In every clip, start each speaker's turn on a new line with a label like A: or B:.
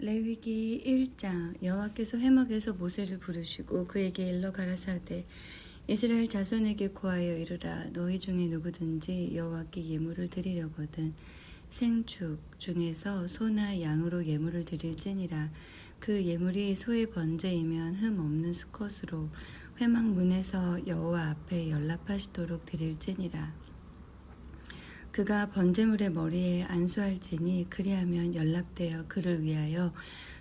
A: 레위기 1장. 여호와께서 회막에서 모세를 부르시고 그에게 일러 가라사대 이스라엘 자손에게 고하여 이르라. 너희 중에 누구든지 여호와께 예물을 드리려거든 생축 중에서 소나 양으로 예물을 드릴지니라. 그 예물이 소의 번제이면 흠 없는 수컷으로 회막 문에서 여호와 앞에 연락하시도록 드릴지니라. 그가 번제물의 머리에 안수할지니 그리하면 연락되어 그를 위하여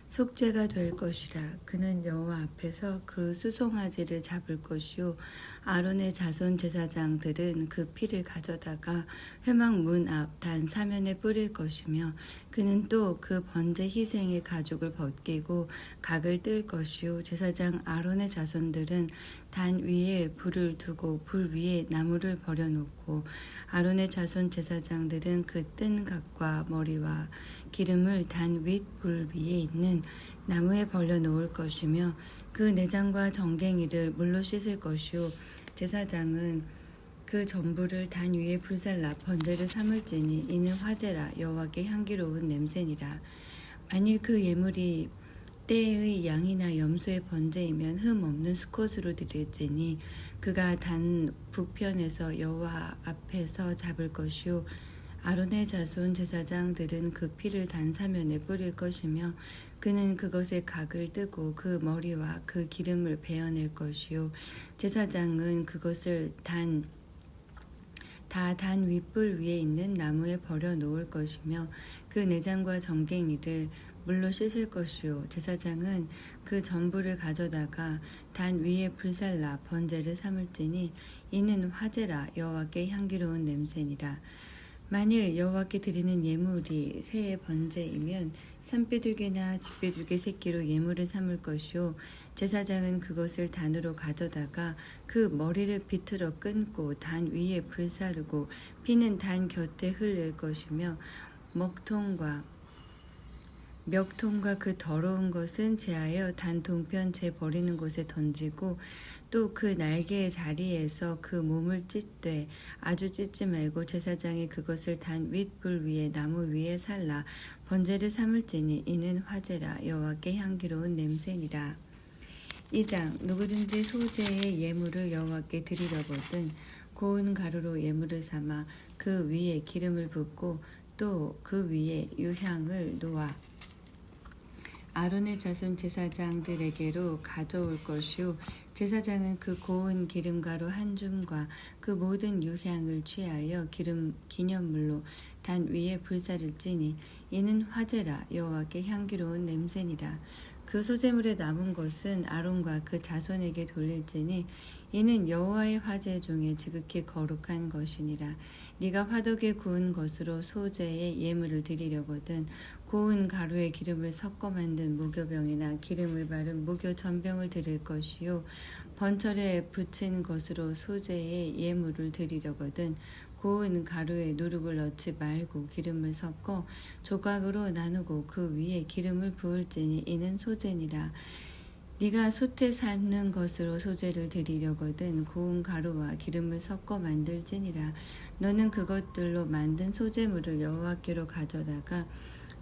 A: 속죄가 될 것이라. 그는 여호와 앞에서 그 수송아지를 잡을 것이요 아론의 자손 제사장들은 그 피를 가져다가 회막 문 앞 단 사면에 뿌릴 것이며 그는 또 그 번제 희생의 가죽을 벗기고 각을 뜰 것이요 제사장 아론의 자손들은 단 위에 불을 두고 불 위에 나무를 버려놓고 아론의 자손 제사장들은 그 뜬 각과 머리와 기름을 단 윗 불 위에 있는 나무에 벌려 놓을 것이며 그 내장과 정갱이를 물로 씻을 것이요 제사장은 그 전부를 단 위에 불살라 번제를 삼을지니 이는 화제라. 여호와께 향기로운 냄새니라. 만일 그 예물이 때의 양이나 염소의 번제이면 흠 없는 수컷으로 드릴지니 그가 단 북편에서 여호와 앞에서 잡을 것이요 아론의 자손 제사장들은 그 피를 단 사면에 뿌릴 것이며 그는 그것에 각을 뜨고 그 머리와 그 기름을 베어낼 것이요 제사장은 그것을 단 윗불 위에 있는 나무에 버려 놓을 것이며 그 내장과 정갱이를 물로 씻을 것이요 제사장은 그 전부를 가져다가 단 위에 불살라 번제를 삼을지니 이는 화제라. 여호와께 향기로운 냄새니라. 만일 여호와께 드리는 예물이 새의 번제이면 산비둘기나 집비둘기 새끼로 예물을 삼을 것이요 제사장은 그것을 단으로 가져다가 그 머리를 비틀어 끊고 단 위에 불사르고 피는 단 곁에 흘릴 것이며 멱통과 그 더러운 것은 제하여 단 동편 제 버리는 곳에 던지고 또 그 날개의 자리에서 그 몸을 찢되 아주 찢지 말고 제사장이 그것을 단 윗불 위에 나무 위에 살라 번제를 삼을지니 이는 화제라. 여호와께 향기로운 냄새니라. 2장. 누구든지 소제의 예물을 여호와께 드리려거든 고운 가루로 예물을 삼아 그 위에 기름을 붓고 또 그 위에 유향을 놓아 아론의 자손 제사장들에게로 가져올 것이요 제사장은 그 고운 기름가루 한 줌과 그 모든 유향을 취하여 기념물로 단 위에 불사를지니 이는 화제라. 여호와께 향기로운 냄새니라. 그 소제물에 남은 것은 아론과 그 자손에게 돌릴지니 이는 여호와의 화제 중에 지극히 거룩한 것이니라. 네가 화덕에 구운 것으로 소제의 예물을 드리려거든 고운 가루에 기름을 섞어 만든 무교병이나 기름을 바른 무교 전병을 드릴 것이요 번철에 붙인 것으로 소제의 예물을 드리려거든 고운 가루에 누룩을 넣지 말고 기름을 섞어 조각으로 나누고 그 위에 기름을 부을지니 이는 소제니라. 네가 솥에 삶는 것으로 소제를 드리려거든 고운 가루와 기름을 섞어 만들지니라. 너는 그것들로 만든 소제물을 여호와께로 가져다가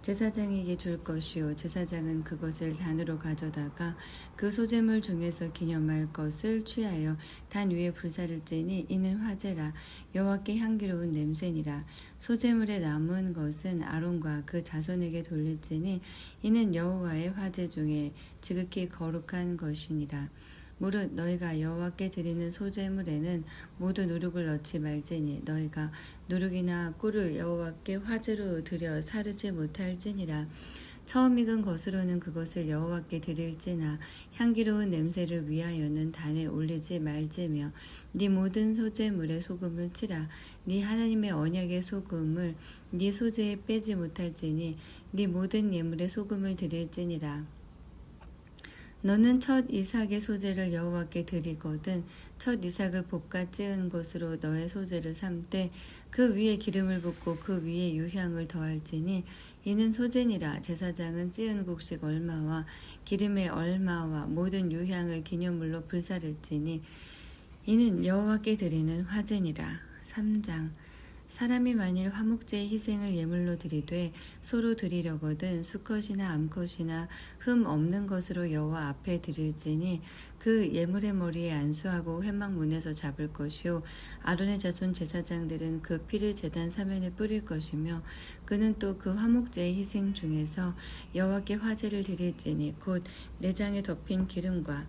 A: 제사장에게 줄 것이요 제사장은 그것을 단으로 가져다가 그 소제물 중에서 기념할 것을 취하여 단 위에 불사를지니 이는 화제라. 여호와께 향기로운 냄새니라. 소제물에 남은 것은 아론과 그 자손에게 돌릴지니 이는 여호와의 화제 중에 지극히 거룩한 것이니라. 무릇 너희가 여호와께 드리는 소제물에는 모두 누룩을 넣지 말지니 너희가 누룩이나 꿀을 여호와께 화제로 드려 사르지 못할지니라. 처음 익은 것으로는 그것을 여호와께 드릴지나 향기로운 냄새를 위하여는 단에 올리지 말지며 네 모든 소제물에 소금을 치라. 네 하나님의 언약의 소금을 네 소제에 빼지 못할지니 네 모든 예물에 소금을 드릴지니라. 너는 첫 이삭의 소제를 여호와께 드리거든 첫 이삭을 볶아 찌은 것으로 너의 소제를 삼되 그 위에 기름을 붓고 그 위에 유향을 더할지니 이는 소제니라. 제사장은 찌은 곡식 얼마와 기름의 얼마와 모든 유향을 기념물로 불사를지니 이는 여호와께 드리는 화제니라. 3장. 사람이 만일 화목제의 희생을 예물로 드리되 소로 드리려거든 수컷이나 암컷이나 흠 없는 것으로 여호와 앞에 드릴지니 그 예물의 머리에 안수하고 회막문에서 잡을 것이요 아론의 자손 제사장들은 그 피를 제단 사면에 뿌릴 것이며 그는 또 그 화목제의 희생 중에서 여호와께 화제를 드릴지니 곧 내장에 덮인 기름과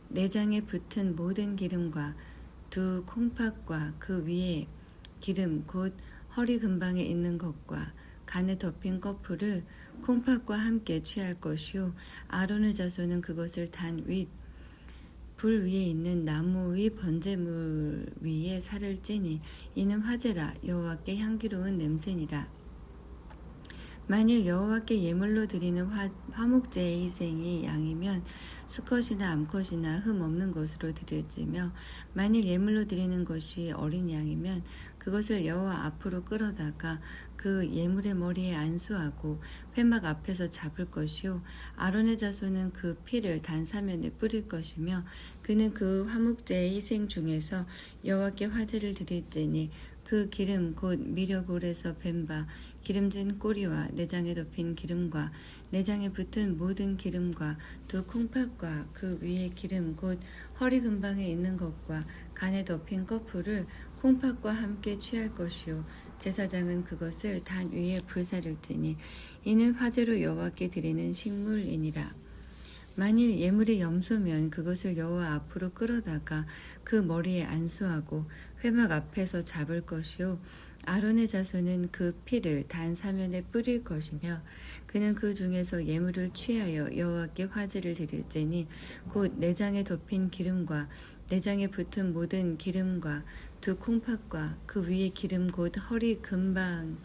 A: 내장에 붙은 모든 기름과 두 콩팥과 그 위에 기름 곧 허리 근방에 있는 것과 간에 덮인 거풀을 콩팥과 함께 취할 것이요 아론의 자손은 그것을 단 윗 불 위에 있는 나무의 번제물 위에 살을 찌니 이는 화제라 여호와께 향기로운 냄새니라. 만일 여호와께 예물로 드리는 화목제의 희생이 양이면 수컷이나 암컷이나 흠 없는 것으로 드릴지며 만일 예물로 드리는 것이 어린 양이면 그것을 여호와 앞으로 끌어다가 그 예물의 머리에 안수하고 회막 앞에서 잡을 것이요 아론의 자손은 그 피를 단 사면에 뿌릴 것이며 그는 그 화목제의 희생 중에서 여호와께 화제를 드릴지니 그 기름 곧 미려골에서 뱀바 기름진 꼬리와 내장에 덮인 기름과 내장에 붙은 모든 기름과 두 콩팥과 그 위에 기름 곧 허리 근방에 있는 것과 간에 덮인 거풀을 콩팥과 함께 취할 것이요 제사장은 그것을 단 위에 불사를지니 이는 화제로 여호와께 드리는 식물이니라. 만일 예물이 염소면 그것을 여호와 앞으로 끌어다가 그 머리에 안수하고 회막 앞에서 잡을 것이요 아론의 자손은 그 피를 단 사면에 뿌릴 것이며 그는 그 중에서 예물을 취하여 여호와께 화제를 드릴지니 곧 내장에 덮인 기름과 내장에 붙은 모든 기름과 두 콩팥과 그 위에 기름 곧 허리 근방에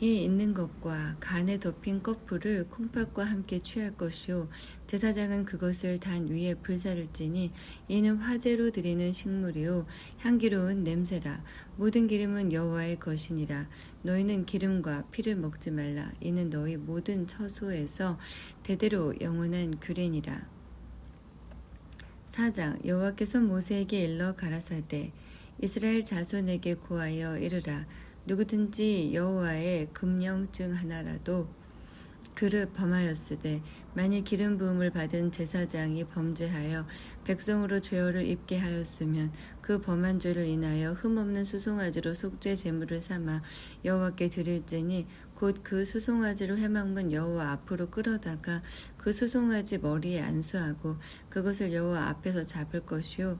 A: 있는 것과 간에 덮인 거풀을 콩팥과 함께 취할 것이요 제사장은 그것을 단 위에 불사를지니 이는 화제로 드리는 식물이요 향기로운 냄새라. 모든 기름은 여호와의 것이니라. 너희는 기름과 피를 먹지 말라. 이는 너희 모든 처소에서 대대로 영원한 규례니라. 4장 여호와께서 모세에게 일러 가라사대 이스라엘 자손에게 고하여 이르라. 누구든지 여호와의 금령 중 하나라도 그릇 범하였으되 만일 기름 부음을 받은 제사장이 범죄하여 백성으로 죄어를 입게 하였으면 그 범한 죄를 인하여 흠없는 수송아지로 속죄 제물을 삼아 여호와께 드릴지니 곧 그 수송아지로 회막문 여호와 앞으로 끌어다가 그 수송아지 머리에 안수하고 그것을 여호와 앞에서 잡을 것이요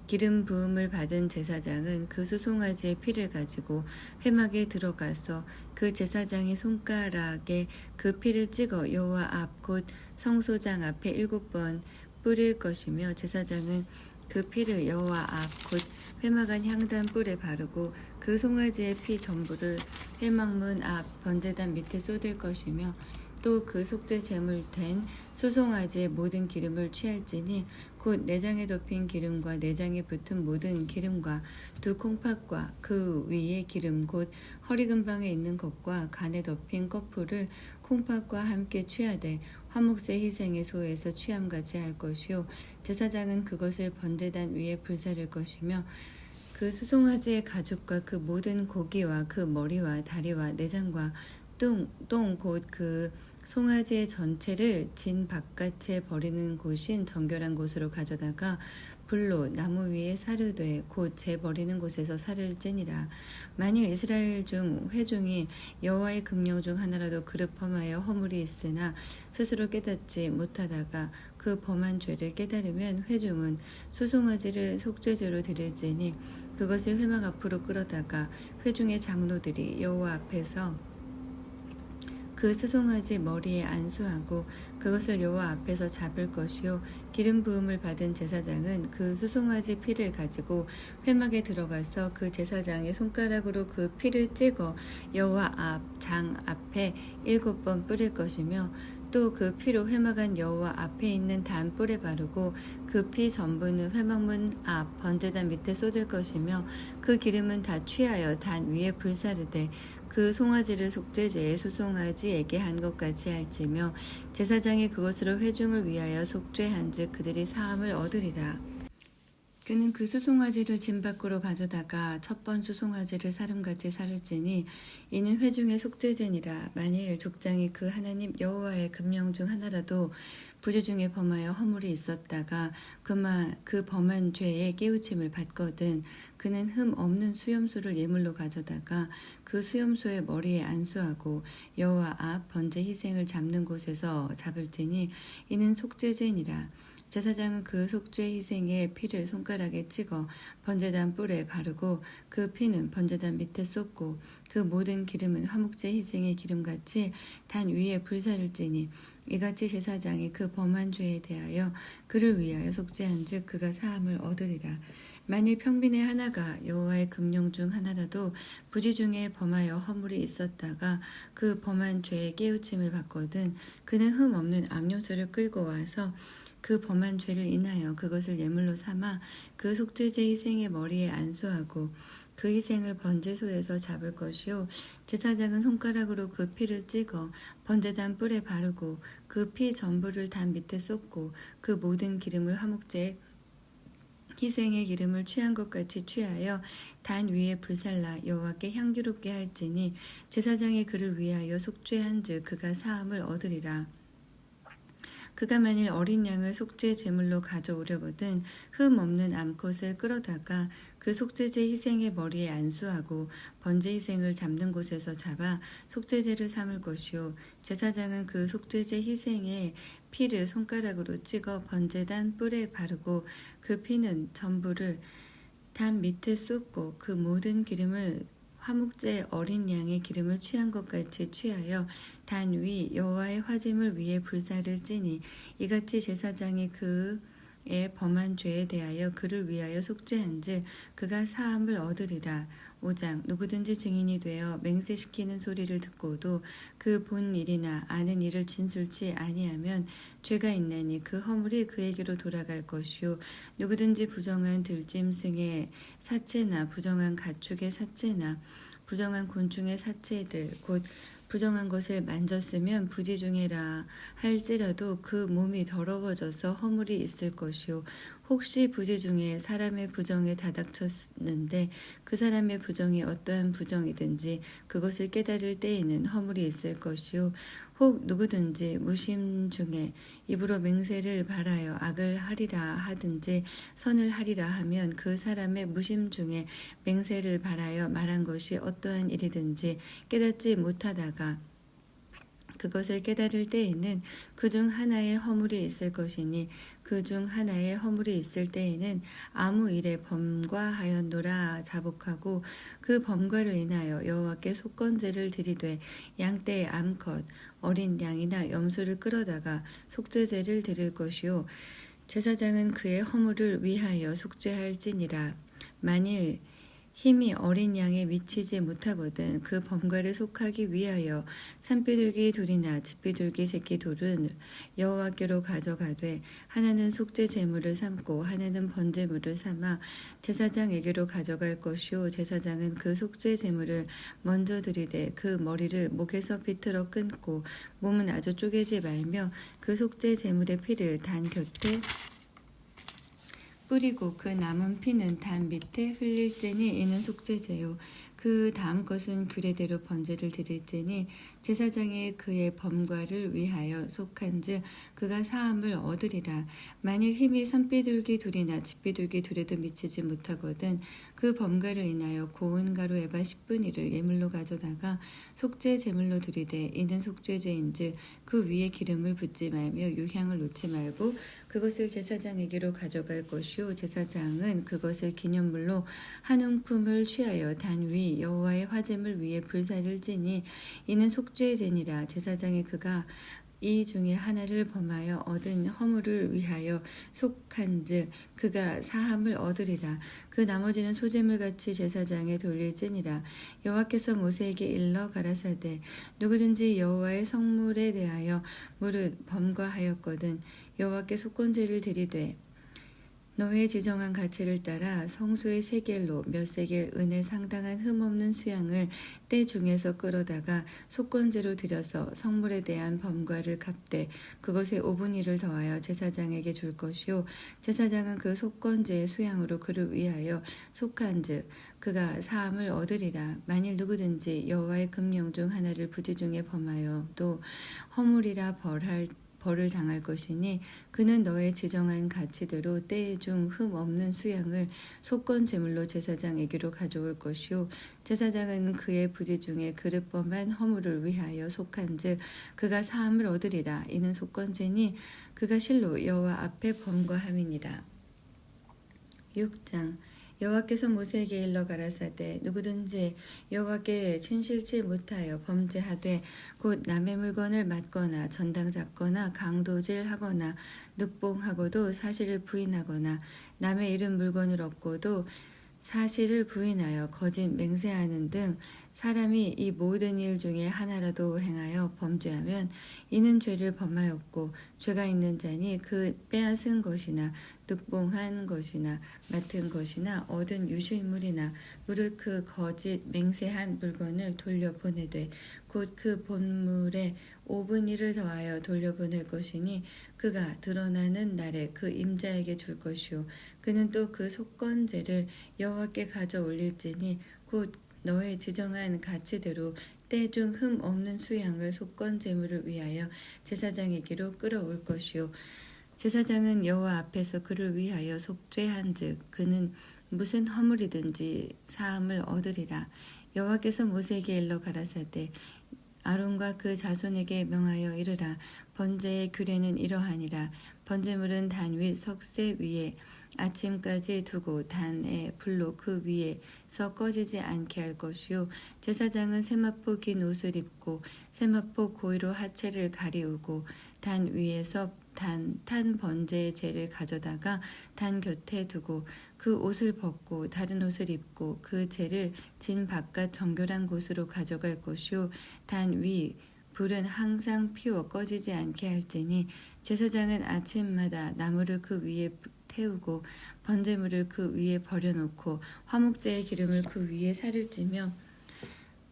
A: 기름 부음을 받은 제사장은 그 수송아지의 피를 가지고 회막에 들어가서 그 제사장의 손가락에 그 피를 찍어 여호와 앞 곧 성소장 앞에 7번 뿌릴 것이며 제사장은 그 피를 여호와 앞 곧 회막 안 향단 뿔에 바르고 그 송아지의 피 전부를 회막문 앞 번제단 밑에 쏟을 것이며 또 그 속죄 제물 된 수송아지의 모든 기름을 취할지니 곧 내장에 덮인 기름과 내장에 붙은 모든 기름과 두 콩팥과 그 위에 기름 곧 허리 근방에 있는 것과 간에 덮인 거풀을 콩팥과 함께 취하되 화목제 희생의 소에서 취함같이 할 것이요 제사장은 그것을 번제단 위에 불사를 것이며 그 수송아지의 가죽과 그 모든 고기와 그 머리와 다리와 내장과 똥 곧 그 송아지의 전체를 진 바깥에 버리는 곳인 정결한 곳으로 가져다가 불로 나무 위에 사르되 곧 재 버리는 곳에서 살을 찌니라. 만일 이스라엘 중 회중이 여호와의 금령 중 하나라도 그릇 범하여 허물이 있으나 스스로 깨닫지 못하다가 그 범한 죄를 깨달으면 회중은 수송아지를 속죄제로 드릴지니 그것을 회막 앞으로 끌어다가 회중의 장로들이 여호와 앞에서 그 수송아지 머리에 안수하고 그것을 여호와 앞에서 잡을 것이요 기름 부음을 받은 제사장은 그 수송아지 피를 가지고 회막에 들어가서 그 제사장의 손가락으로 그 피를 찍어 여호와 앞 장 앞에 7번 뿌릴 것이며 또 그 피로 회막안 여호와 앞에 있는 단 뿔에 바르고 그 피 전부는 회막문 앞 번제단 밑에 쏟을 것이며 그 기름은 다 취하여 단 위에 불사르되 그 송아지를 속죄제의 수송아지에게 한 것같이 할지며 제사장이 그것으로 회중을 위하여 속죄한즉 그들이 사함을 얻으리라. 그는 그 수송아지를 짐 밖으로 가져다가 첫번 수송아지를 사름같이 살을지니 이는 회중의 속죄제니라. 만일 족장이 그 하나님 여호와의 금령 중 하나라도 부지 중에 범하여 허물이 있었다가 그 범한 죄에 깨우침을 받거든 그는 흠 없는 수염소를 예물로 가져다가 그 수염소의 머리에 안수하고 여호와 앞 번제 희생을 잡는 곳에서 잡을지니 이는 속죄제니라. 제사장은 그 속죄 희생의 피를 손가락에 찍어 번제단 뿔에 바르고 그 피는 번제단 밑에 쏟고 그 모든 기름은 화목제 희생의 기름같이 단 위에 불사를 찌니 이같이 제사장이 그 범한 죄에 대하여 그를 위하여 속죄한즉 그가 사함을 얻으리라. 만일 평민의 하나가 여호와의 금령 중 하나라도 부지 중에 범하여 허물이 있었다가 그 범한 죄에 깨우침을 받거든 그는 흠 없는 암염소를 끌고 와서 그 범한 죄를 인하여 그것을 예물로 삼아 그 속죄제 희생의 머리에 안수하고 그 희생을 번제소에서 잡을 것이요 제사장은 손가락으로 그 피를 찍어 번제단 뿔에 바르고 그 피 전부를 단 밑에 쏟고 그 모든 기름을 화목제 희생의 기름을 취한 것 같이 취하여 단 위에 불살라 여호와께 향기롭게 할지니 제사장이 그를 위하여 속죄한즉 그가 사함을 얻으리라. 그가 만일 어린 양을 속죄 제물로 가져오려거든 흠 없는 암컷을 끌어다가 그 속죄제 희생의 머리에 안수하고 번제 희생을 잡는 곳에서 잡아 속죄제를 삼을 것이요 제사장은 그 속죄제 희생의 피를 손가락으로 찍어 번제단 뿔에 바르고 그 피는 전부를 단 밑에 쏟고 그 모든 기름을 화목제 어린 양의 기름을 취한 것 같이 취하여 단 위 여호와의 화제물 위에 불사를 찌니 이같이 제사장이 그의 범한 죄에 대하여 그를 위하여 속죄한즉 그가 사함을 얻으리라. 5장 누구든지 증인이 되어 맹세시키는 소리를 듣고도 그 본 일이나 아는 일을 진술치 아니하면 죄가 있나니 그 허물이 그에게로 돌아갈 것이요 누구든지 부정한 들짐승의 사체나 부정한 가축의 사체나 부정한 곤충의 사체들 곧 부정한 것을 만졌으면 부지 중에라 할지라도 그 몸이 더러워져서 허물이 있을 것이요 혹시 부지 중에 사람의 부정에 다닥쳤는데 그 사람의 부정이 어떠한 부정이든지 그것을 깨달을 때에는 허물이 있을 것이요 혹 누구든지 무심 중에 입으로 맹세를 바라여 악을 하리라 하든지 선을 하리라 하면 그 사람의 무심 중에 맹세를 바라여 말한 것이 어떠한 일이든지 깨닫지 못하다가 그것을 깨달을 때에는 그 중 하나의 허물이 있을 것이니 그 중 하나의 허물이 있을 때에는 아무 일에 범과하였노라 자복하고 그 범과를 인하여 여호와께 속건제를 드리되 양떼의 암컷 어린 양이나 염소를 끌어다가 속죄제를 드릴 것이요 제사장은 그의 허물을 위하여 속죄할지니라. 만일 힘이 어린 양에 미치지 못하거든 그 범과를 속하기 위하여 산비둘기 둘이나 집비둘기 새끼 둘은 여호와께로 가져가되 하나는 속죄 제물을 삼고 하나는 번제물을 삼아 제사장에게로 가져갈 것이요 제사장은 그 속죄 제물을 먼저 드리되 그 머리를 목에서 비틀어 끊고 몸은 아주 쪼개지 말며 그 속죄 제물의 피를 단 곁에 뿌리고 그 남은 피는 단 밑에 흘릴지니 이는 속죄제요 그 다음 것은 규례대로 번제를 드릴지니 제사장이 그의 범과를 위하여 속한즉 그가 사함을 얻으리라. 만일 힘이 산비둘기 둘이나 집비둘기 둘에도 미치지 못하거든 그 범과를 인하여 고운 가루 에바 10분의를 예물로 가져다가 속죄 제물로 드리되 이는 속죄제인즉 그 위에 기름을 붓지 말며 유향을 놓지 말고 그것을 제사장에게로 가져갈 것이요 제사장은 그것을 기념물로 한 웅품을 취하여 단 위 여호와의 화제물 위에 불사를 지니 이는 속죄제니라. 제사장이 그가 이 중에 하나를 범하여 얻은 허물을 위하여 속한즉 그가 사함을 얻으리라. 그 나머지는 소제물같이 제사장에 돌릴지니라. 여호와께서 모세에게 일러 가라사대 누구든지 여호와의 성물에 대하여 무릇 범과하였거든 여호와께 속건제를 드리되 너의 지정한 가치를 따라 성소의 세겔로 몇 세겔 은에 상당한 흠없는 수양을 때 중에서 끌어다가 속건제로 들여서 성물에 대한 범과를 갚되 그것에 5분의 1을 더하여 제사장에게 줄 것이요 제사장은 그 속건제의 수양으로 그를 위하여 속한즉 그가 사함을 얻으리라. 만일 누구든지 여호와의 금령 중 하나를 부지 중에 범하여 또 허물이라 벌을 당할 것이니 그는 너의 지정한 가치대로 때에 중 흠 없는 수양을 속건 제물로 제사장에게로 가져올 것이요 제사장은 그의 부지 중에 그릇 범한 허물을 위하여 속한즉 그가 사함을 얻으리라. 이는 속건제니 그가 실로 여호와 앞에 범거함이니라. 6장 여호와께서 모세에게 일러 가라사대 누구든지 여호와께 친실치 못하여 범죄하되 곧 남의 물건을 맞거나 전당 잡거나 강도질하거나 늑봉하고도 사실을 부인하거나 남의 잃은 물건을 얻고도 사실을 부인하여 거짓 맹세하는 등 사람이 이 모든 일 중에 하나라도 행하여 범죄하면 이는 죄를 범하였고 죄가 있는 자니 그 빼앗은 것이나 늑봉한 것이나 맡은 것이나 얻은 유실물이나 무릇 그 거짓 맹세한 물건을 돌려보내되 곧 그 본물에 5분의 1을 더하여 돌려보낼 것이니 그가 드러나는 날에 그 임자에게 줄 것이요 그는 또 그 속건제를 여호와께 가져 올릴지니 곧 너의 지정한 가치대로 때 중 흠 없는 수양을 속건 제물을 위하여 제사장에게로 끌어올 것이요 제사장은 여호와 앞에서 그를 위하여 속죄한즉 그는 무슨 허물이든지 사함을 얻으리라. 여호와께서 모세에게 일러 가라사대 아론과 그 자손에게 명하여 이르라. 번제의 규례는 이러하니라. 번제물은 단 윗 석쇠 위에 아침까지 두고 단의 불로 그 위에서 꺼지지 않게 할 것이요 제사장은 세마포 긴 옷을 입고 세마포 고이로 하체를 가리우고 단 위에서 탄 번제의 재를 가져다가 단 곁에 두고 그 옷을 벗고 다른 옷을 입고 그 재를 진 바깥 정결한 곳으로 가져갈 것이요 단 위 불은 항상 피워 꺼지지 않게 할지니 제사장은 아침마다 나무를 그 위에 태우고 번제물을 그 위에 버려놓고 화목제의 기름을 그 위에 살을 찌며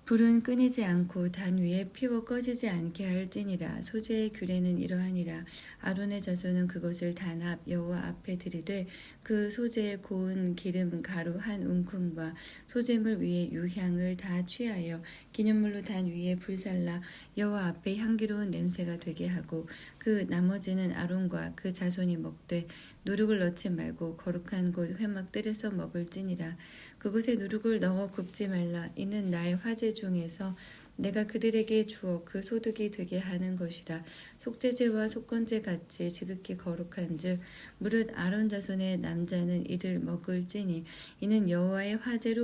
A: 불은 끊이지 않고 단 위에 피워 꺼지지 않게 할지니라. 소제의 규례는 이러하니라. 아론의 자손은 그것을 단합 여호와 앞에 들이되 그 소제의 고운 기름 가루 한 움큼과 소제물 위에 유향을 다 취하여 기념물로 단 위에 불살라 여호와 앞에 향기로운 냄새가 되게 하고 그 나머지는 아론과 그 자손이 먹되 누룩을 넣지 말고 거룩한 곳 회막들에서 먹을지니라. 그곳에 누룩을 넣어 굽지 말라. 이는 나의 화제 중에서 내가 그들에게 주어 그 소득이 되게 하는 것이라. 속죄제와 속건제 같이 지극히 거룩한즉 무릇 아론 자손의 남자는 이를 먹을지니 이는 여호와의 화제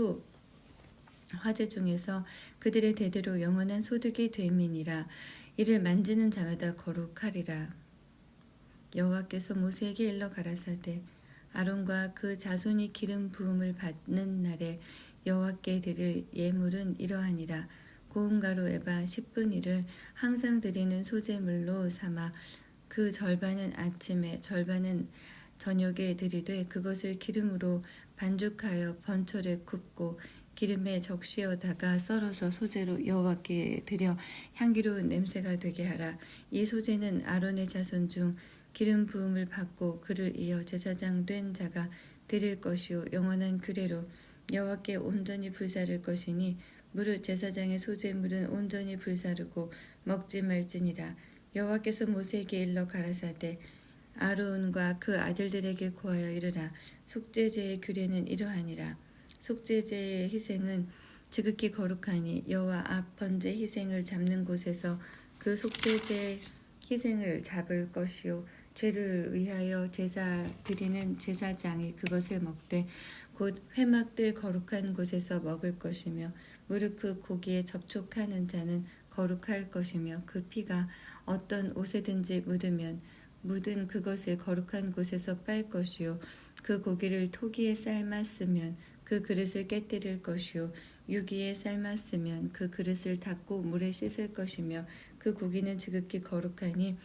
A: 중에서 그들의 대대로 영원한 소득이 됨이니라. 이를 만지는 자마다 거룩하리라. 여호와께서 모세에게 일러 가라사대 아론과 그 자손이 기름 부음을 받는 날에 여호와께 드릴 예물은 이러하니라. 고운 가루 에바 10분의 1을 항상 드리는 소제물로 삼아 그 절반은 아침에 절반은 저녁에 드리되 그것을 기름으로 반죽하여 번철에 굽고 기름에 적시어다가 썰어서 소제로 여호와께 드려 향기로운 냄새가 되게 하라. 이 소제는 아론의 자손 중 기름 부음을 받고 그를 이어 제사장 된 자가 드릴 것이요 영원한 규례로 여호와께 온전히 불사를 것이니 무릇 제사장의 소제물은 온전히 불사르고 먹지 말지니라. 여호와께서 모세에게 일러 가라사대 아론과 그 아들들에게 고하여 이르라. 속죄제의 규례는 이러하니라. 속죄제의 희생은 지극히 거룩하니 여호와 앞 번제 희생을 잡는 곳에서 그 속죄제 희생을 잡을 것이요 죄를 위하여 제사 드리는 제사장이 그것을 먹되 곧 회막들 거룩한 곳에서 먹을 것이며 무릇 그 고기에 접촉하는 자는 거룩할 것이며 그 피가 어떤 옷에든지 묻으면 묻은 그것을 거룩한 곳에서 빨 것이요 그 고기를 토기에 삶았으면 그 그릇을 깨뜨릴 것이요 유기에 삶았으면 그 그릇을 닦고 물에 씻을 것이며 그 고기는 지극히 거룩하니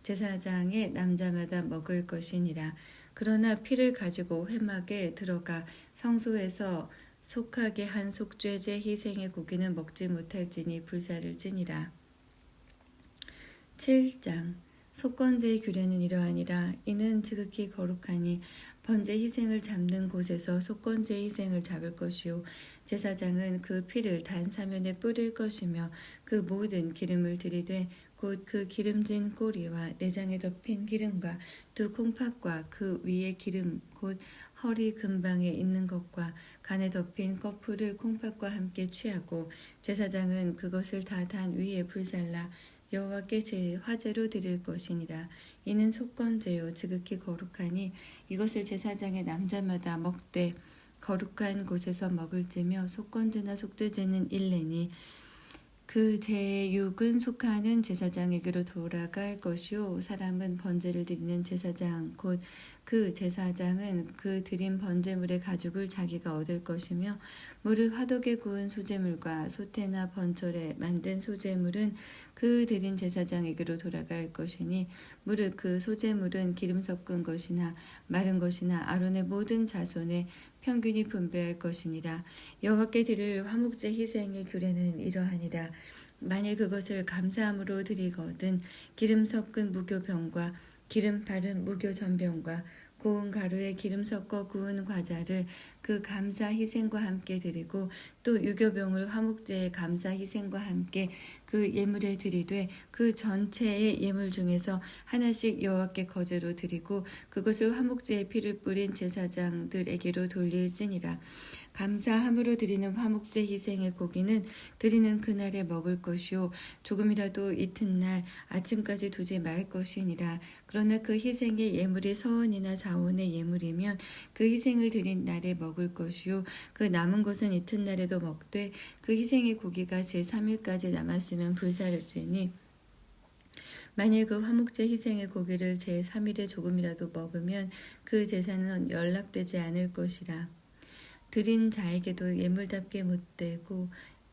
A: 제사장의 남자마다 먹을 것이니라. 그러나 피를 가지고 회막에 들어가 성소에서 속하게 한 속죄제 희생의 고기는 먹지 못할지니 불사를 지니라. 7장 속건제의 규례는 이러하니라. 이는 지극히 거룩하니 번제 희생을 잡는 곳에서 속건제 희생을 잡을 것이요 제사장은 그 피를 단 사면에 뿌릴 것이며 그 모든 기름을 들이되 곧 그 기름진 꼬리와 내장에 덮인 기름과 두 콩팥과 그 위에 기름 곧 허리 근방에 있는 것과 간에 덮인 거풀을 콩팥과 함께 취하고 제사장은 그것을 다 단 위에 불살라 여호와께 제 화제로 드릴 것이니라. 이는 속건제요 지극히 거룩하니 이것을 제사장의 남자마다 먹되 거룩한 곳에서 먹을지며 속건제나 속죄제는 일례니 그 제육은 속하는 제사장에게로 돌아갈 것이요 사람은 번제를 드리는 제사장 곧 그 제사장은 그 드린 번제물의 가죽을 자기가 얻을 것이며 무릇 화덕에 구운 소제물과 소태나 번철에 만든 소제물은 그 드린 제사장에게로 돌아갈 것이니 무릇 그 소제물은 기름 섞은 것이나 마른 것이나 아론의 모든 자손의 평균이 분배할 것이니라. 여호와께 드릴 화목제 희생의 규례는 이러하니라. 만일 그것을 감사함으로 드리거든 기름 섞은 무교병과 기름 바른 무교전병과 고운 가루에 기름 섞어 구운 과자를 그 감사 희생과 함께 드리고 또 유교병을 화목제의 감사 희생과 함께 그 예물에 드리되 그 전체의 예물 중에서 하나씩 여호와께 거제로 드리고 그것을 화목제의 피를 뿌린 제사장들에게로 돌릴지니라. 감사함으로 드리는 화목제 희생의 고기는 드리는 그날에 먹을 것이요 조금이라도 이튿날 아침까지 두지 말 것이니라. 그러나 그 희생의 예물이 서원이나 자원의 예물이면 그 희생을 드린 날에 먹을 것이요 그 남은 것은 이튿날에도 먹되 그 희생의 고기가 제3일까지 남았으면 불사를지니 만일 그 화목제 희생의 고기를 제3일에 조금이라도 먹으면 그 제사는 연락되지 않을 것이라. 드린 자에게도 예물답게 못되고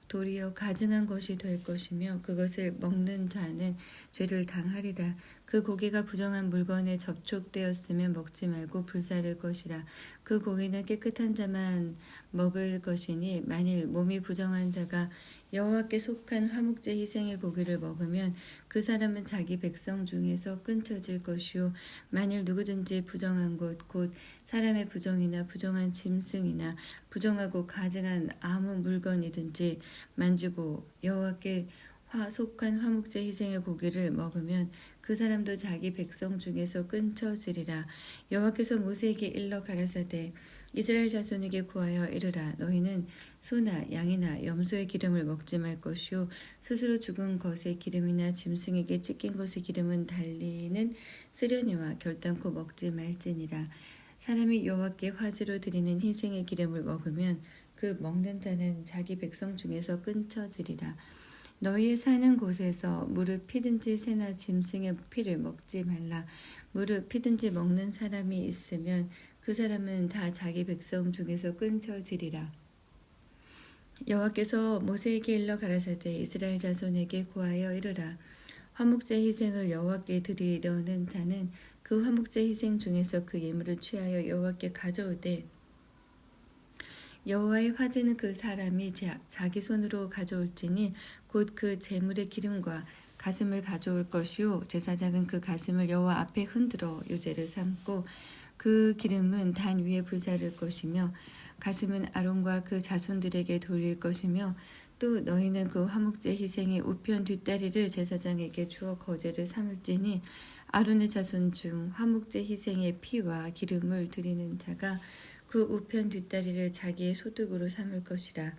A: 도리어 가증한 것이 될 것이며 그것을 먹는 자는 죄를 당하리라. 그 고기가 부정한 물건에 접촉되었으면 먹지 말고 불사를 것이라. 그 고기는 깨끗한 자만 먹을 것이니 만일 몸이 부정한 자가 여호와께 속한 화목제 희생의 고기를 먹으면 그 사람은 자기 백성 중에서 끊쳐질 것이요 만일 누구든지 부정한 것 곧 사람의 부정이나 부정한 짐승이나 부정하고 가증한 아무 물건이든지 만지고 여호와께 속한 화목제 희생의 고기를 먹으면 그 사람도 자기 백성 중에서 끊쳐지리라. 여호와께서 모세에게 일러 가라사대 이스라엘 자손에게 고하여 이르라. 너희는 소나 양이나 염소의 기름을 먹지 말 것이요 스스로 죽은 것의 기름이나 짐승에게 찢긴 것의 기름은 달리는 쓰려니와 결단코 먹지 말지니라. 사람이 여호와께 화제로 드리는 희생의 기름을 먹으면 그 먹는 자는 자기 백성 중에서 끊쳐지리라. 너희 사는 곳에서 무릇 피든지 새나 짐승의 피를 먹지 말라. 무릇 피든지 먹는 사람이 있으면 그 사람은 다 자기 백성 중에서 끊쳐지리라. 여호와께서 모세에게 일러 가라사대 이스라엘 자손에게 고하여 이르라. 화목제 희생을 여호와께 드리려는 자는 그 화목제 희생 중에서 그 예물을 취하여 여호와께 가져오되 여호와의 화제는 그 사람이 자기 손으로 가져올지니 곧 그 제물의 기름과 가슴을 가져올 것이요 제사장은 그 가슴을 여호와 앞에 흔들어 요제를 삼고 그 기름은 단 위에 불사를 것이며 가슴은 아론과 그 자손들에게 돌릴 것이며 또 너희는 그 화목제 희생의 우편 뒷다리를 제사장에게 주어 거제를 삼을지니 아론의 자손 중 화목제 희생의 피와 기름을 드리는 자가 그 우편 뒷다리를 자기의 소득으로 삼을 것이라.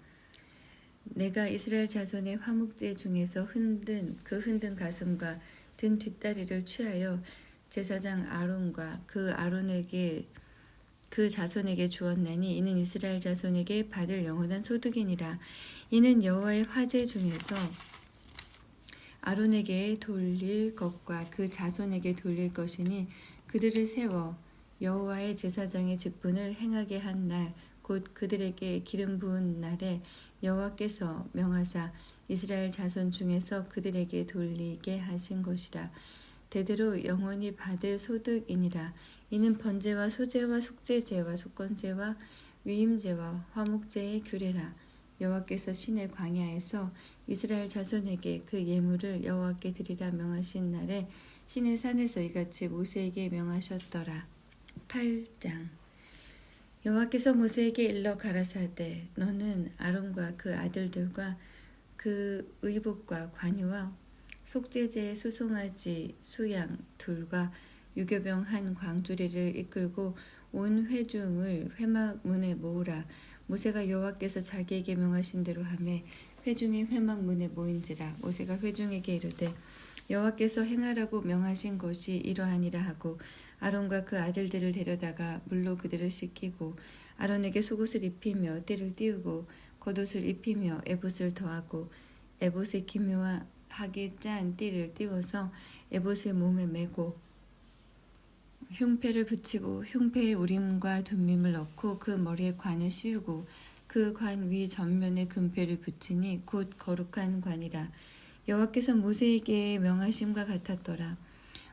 A: 내가 이스라엘 자손의 화목제 중에서 흔든 가슴과 든 뒷다리를 취하여 제사장 아론과 그 자손에게 주었나니 이는 이스라엘 자손에게 받을 영원한 소득이니라. 이는 여호와의 화제 중에서 아론에게 돌릴 것과 그 자손에게 돌릴 것이니 그들을 세워 여호와의 제사장의 직분을 행하게 한 날 곧 그들에게 기름 부은 날에 여호와께서 명하사 이스라엘 자손 중에서 그들에게 돌리게 하신 것이라. 대대로 영원히 받을 소득이니라. 이는 번제와 소제와 속죄제와 속건제와 위임제와 화목제의 규례라. 여호와께서 신의 광야에서 이스라엘 자손에게 그 예물을 여호와께 드리라 명하신 날에 신의 산에서 이같이 모세에게 명하셨더라. 8장. 여호와께서 모세에게 일러 가라사대 너는 아론과 그 아들들과 그 의복과 관유와 속죄제의 수송아지 수양 둘과 유교병 한 광주리를 이끌고 온 회중을 회막문에 모으라. 모세가 여호와께서 자기에게 명하신 대로 하매 회중이 회막문에 모인지라. 모세가 회중에게 이르되 여호와께서 행하라고 명하신 것이 이러하니라 하고 아론과 그 아들들을 데려다가 물로 그들을 씻기고 아론에게 속옷을 입히며 띠를 띄우고 겉옷을 입히며 에봇을 더하고 에봇에 기묘하게 짠 띠를 띄워서 에봇을 몸에 메고 흉패를 붙이고 흉패에 우림과 둠밈을 넣고 그 머리에 관을 씌우고 그 관 위 전면에 금패를 붙이니 곧 거룩한 관이라. 여호와께서 모세에게 명하심과 같았더라.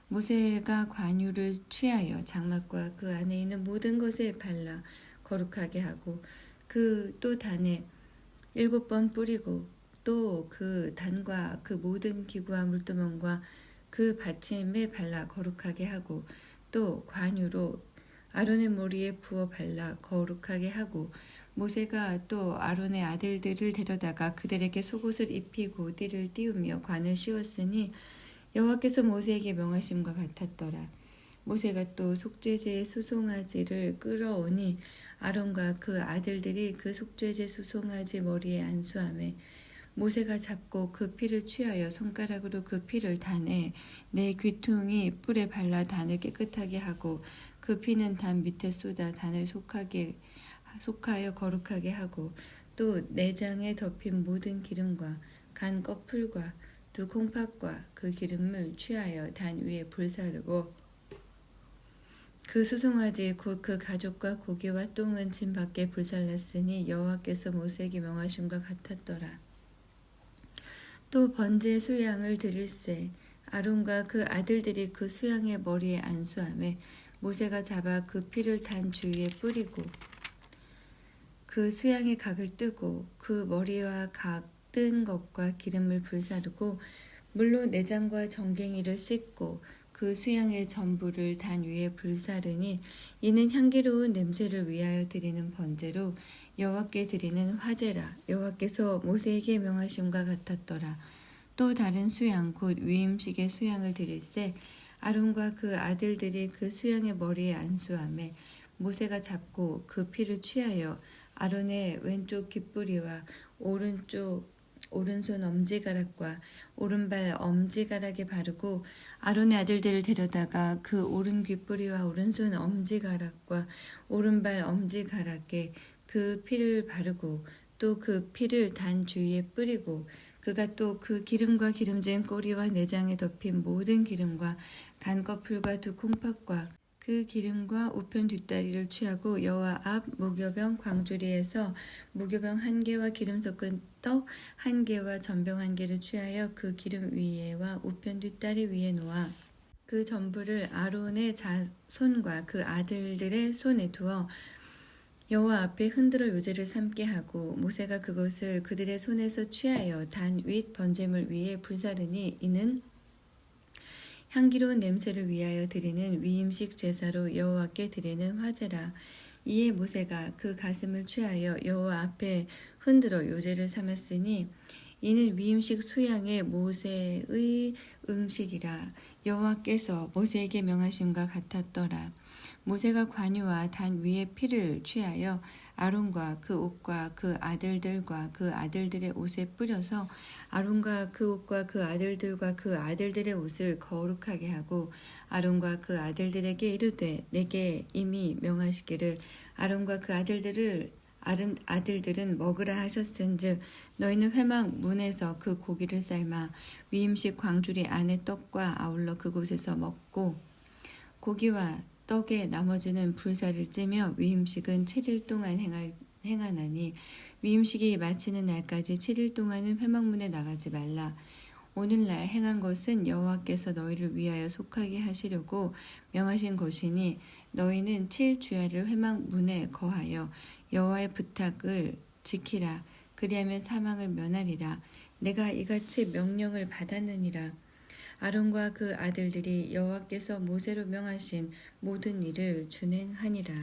A: 모세가 관유를 취하여 장막과 그 안에 있는 모든 것에 발라 거룩하게 하고 그 또 단에 7번 뿌리고 또 그 단과 그 모든 기구와 물두멍과 그 받침에 발라 거룩하게 하고 또 관유로 아론의 머리에 부어 발라 거룩하게 하고 모세가 또 아론의 아들들을 데려다가 그들에게 속옷을 입히고 띠를 띄우며 관을 씌웠으니 여호와께서 모세에게 명하심과 같았더라. 모세가 또 속죄제의 수송아지를 끌어오니 아론과 그 아들들이 그 속죄제 수송아지 머리에 안수하매 모세가 잡고 그 피를 취하여 손가락으로 그 피를 단에 네 귀퉁이 뿔에 발라 단을 깨끗하게 하고 그 피는 단 밑에 쏟아 단을 속하여 거룩하게 하고 또 내장에 덮인 모든 기름과 간 껍풀과 두 콩팥과 그 기름을 취하여 단 위에 불사르고 그 수송아지 곧 그 가죽과 고기와 똥은 진 밖에 불살랐으니 여호와께서 모세에게 명하심과 같았더라. 또 번제 수양을 드릴새 아론과 그 아들들이 그 수양의 머리에 안수하매 모세가 잡아 그 피를 단 주위에 뿌리고 그 수양의 각을 뜨고 그 머리와 각 뜬 것과 기름을 불사르고 물로 내장과 정갱이를 씻고 그 수양의 전부를 단 위에 불사르니 이는 향기로운 냄새를 위하여 드리는 번제로 여호와께 드리는 화제라. 여호와께서 모세에게 명하심과 같았더라. 또 다른 수양 곧 위임식의 수양을 드릴새 아론과 그 아들들이 그 수양의 머리에 안수하매 모세가 잡고 그 피를 취하여 아론의 왼쪽 귓뿌리와 오른손 엄지가락과 오른발 엄지가락에 바르고 아론의 아들들을 데려다가 그 오른 귓뿌리와 오른손 엄지가락과 오른발 엄지가락에 그 피를 바르고 또 그 피를 단 주위에 뿌리고 그가 또 그 기름과 기름진 꼬리와 내장에 덮인 모든 기름과 간 껍풀과 두 콩팥과 그 기름과 우편 뒷다리를 취하고 여호와 앞 무교병 광주리에서 무교병 1개와 기름 섞은 떡 1개와 전병 1개를 취하여 그 기름 위에와 우편 뒷다리 위에 놓아 그 전부를 아론의 손과 그 아들들의 손에 두어 여호와 앞에 흔들어 요제를 삼게 하고 모세가 그것을 그들의 손에서 취하여 단 윗 번제물 위에 불사르니 이는 향기로운 냄새를 위하여 드리는 위임식 제사로 여호와께 드리는 화제라. 이에 모세가 그 가슴을 취하여 여호와 앞에 흔들어 요제를 삼았으니 이는 위임식 수양의 모세의 음식이라. 여호와께서 모세에게 명하심과 같았더라. 모세가 관유와 단 위에 피를 취하여 아론과 그 옷과 그 아들들과 그 아들들의 옷에 뿌려서 아론과 그 옷과 그 아들들과 그 아들들의 옷을 거룩하게 하고 아론과 그 아들들에게 이르되 내게 이미 명하시기를 아론과 그 아들들은 먹으라 하셨은즉 너희는 회막 문에서 그 고기를 삶아 위임식 광주리 안의 떡과 아울러 그곳에서 먹고 고기와 떡에 나머지는 불사를 찌며 위임식은 7일 동안 행하나니 위임식이 마치는 날까지 7일 동안은 회막문에 나가지 말라. 오늘날 행한 것은 여호와께서 너희를 위하여 속하게 하시려고 명하신 것이니 너희는 7주야를 회막 문에 거하여 여호와의 부탁을 지키라. 그리하면 사망을 면하리라. 내가 이같이 명령을 받았느니라. 아론과 그 아들들이 여호와께서 모세로 명하신 모든 일을 준행하니라.